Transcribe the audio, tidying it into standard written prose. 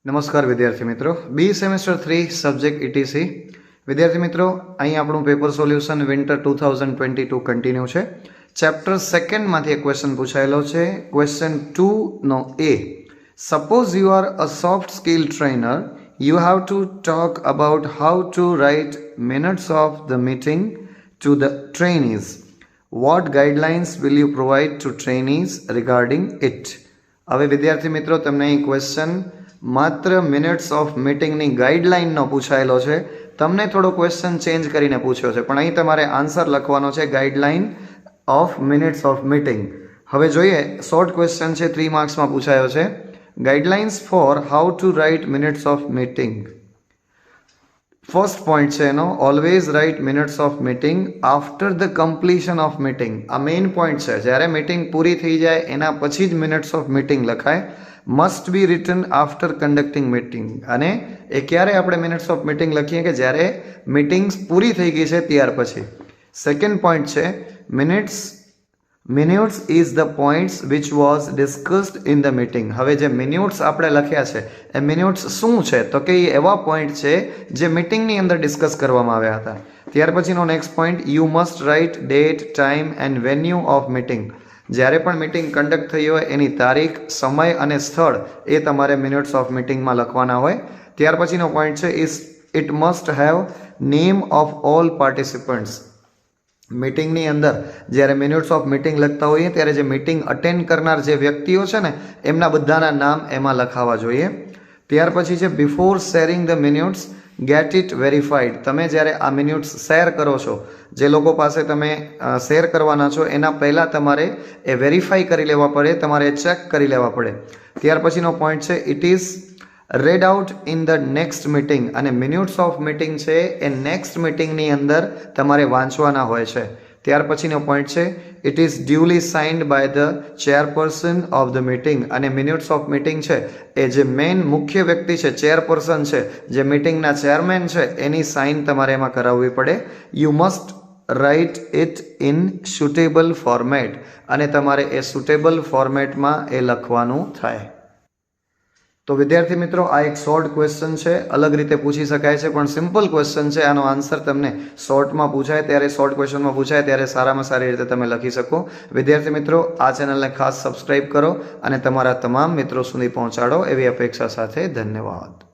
નમસ્કાર વિદ્યાર્થી મિત્રો, બી સેમેસ્ટર 3 સબ્જેક્ટ ઇટીસી. વિદ્યાર્થી મિત્રો, અહીં આપણું પેપર સોલ્યુશન વિન્ટર 2022 કન્ટિન્યુ છે. ચેપ્ટર સેકન્ડમાંથી એક ક્વેશ્ચન પૂછાયેલો છે. ક્વેશ્ચન 2 નો A. Suppose you are a soft skill trainer, you have to talk about how to write minutes of the meeting to the trainees. What guidelines will you provide to trainees regarding it? હવે વિદ્યાર્થી મિત્રો, તમને અહીં question માત્ર minutes of મીટિંગની ગાઈડલાઇનનો પૂછાયેલો છે. તમને થોડો question change કરીને પૂછ્યો છે, પણ અહીં તમારે આન્સર લખવાનો છે guideline of minutes of meeting. હવે જોઈએ, શોર્ટ ક્વેશ્ચન છે, 3 માર્ક્સમાં પૂછાયો છે. Guidelines for how to write minutes of meeting. First point છે એનો, always write minutes of meeting after the completion of meeting. આ મેઇન પોઈન્ટ છે. જ્યારે મીટિંગ પૂરી થઈ જાય એના પછી જ મિનિટ્સ ઓફ મીટિંગ લખાય. Must be written after conducting meeting. અને એ ક્યારે આપણે મિનિટ્સ ઓફ મીટિંગ લખીએ કે જ્યારે મીટિંગ્સ પૂરી થઈ ગઈ છે ત્યાર પછી. સેકન્ડ પોઈન્ટ છે, minutes is the points which was discussed in the meeting. હવે જે મિન્યુટ્સ આપણે લખ્યા છે એ મિન્યુટ્સ શું છે? તો કે એ એવા પોઈન્ટ છે જે મીટિંગની અંદર ડિસ્કસ કરવામાં આવ્યા હતા. ત્યાર પછીનો next point, you must write date, time and venue of meeting. જ્યારે પણ મીટિંગ કન્ડક્ટ થઈ હોય એની તારીખ, સમય અને સ્થળ એ તમારે મિનિટ્સ ઓફ મીટિંગમાં લખવાના હોય. ત્યાર પછીનો પોઈન્ટ છે, it must have name of all participants. મીટિંગની અંદર જ્યારે મિનિટ્સ ઓફ મીટિંગ લખતા હોઈએ ત્યારે જે મીટિંગ અટેન્ડ કરનાર જે વ્યક્તિઓ છે ને એમના બધાના નામ એમાં લખાવા જોઈએ. ત્યાર પછી છે, before sharing the minutes get it verified. તમે જ્યારે આ મિનિટ્સ શેર કરો છો, જે લોકો પાસે તમે શેર કરવાના છો એના પહેલાં તમારે એ વેરીફાઈ કરી લેવા પડે, તમારે ચેક કરી લેવા પડે. ત્યાર પછીનો પોઈન્ટ છે, it is red out in the next meeting. અને મિનિટ્સ ઓફ મીટિંગ છે એ નેક્સ્ટ મીટિંગની અંદર તમારે વાંચવાના હોય છે. ત્યાર પછીનો પોઈન્ટ છે, it is duly signed by the chairperson of the meeting. અને મિનિટ્સ ઓફ મીટિંગ છે એ જે મેઇન મુખ્ય વ્યક્તિ છે, ચેરપર્સન છે, જે મીટિંગના ચેરમેન છે, એની સાઇન તમારે એમાં કરાવવી પડે. You must write it in suitable format. અને તમારે એ સુટેબલ ફોર્મેટમાં એ લખવાનું થાય. તો વિદ્યાર્થી મિત્રો, આ એક શોર્ટ ક્વેશ્ચન છે, અલગ રીતે પૂછી શકાય છે, પણ સિમ્પલ ક્વેશ્ચન છે. આનો આન્સર તમને શોર્ટમાં પૂછાય ત્યારે, શોર્ટ ક્વેશ્ચનમાં પૂછાય ત્યારે સારામાં સારી રીતે તમે લખી શકો. વિદ્યાર્થી મિત્રો, આ ચેનલને ખાસ સબસ્ક્રાઇબ કરો અને તમારા તમામ મિત્રો સુધી પહોંચાડો એવી અપેક્ષા સાથે ધન્યવાદ.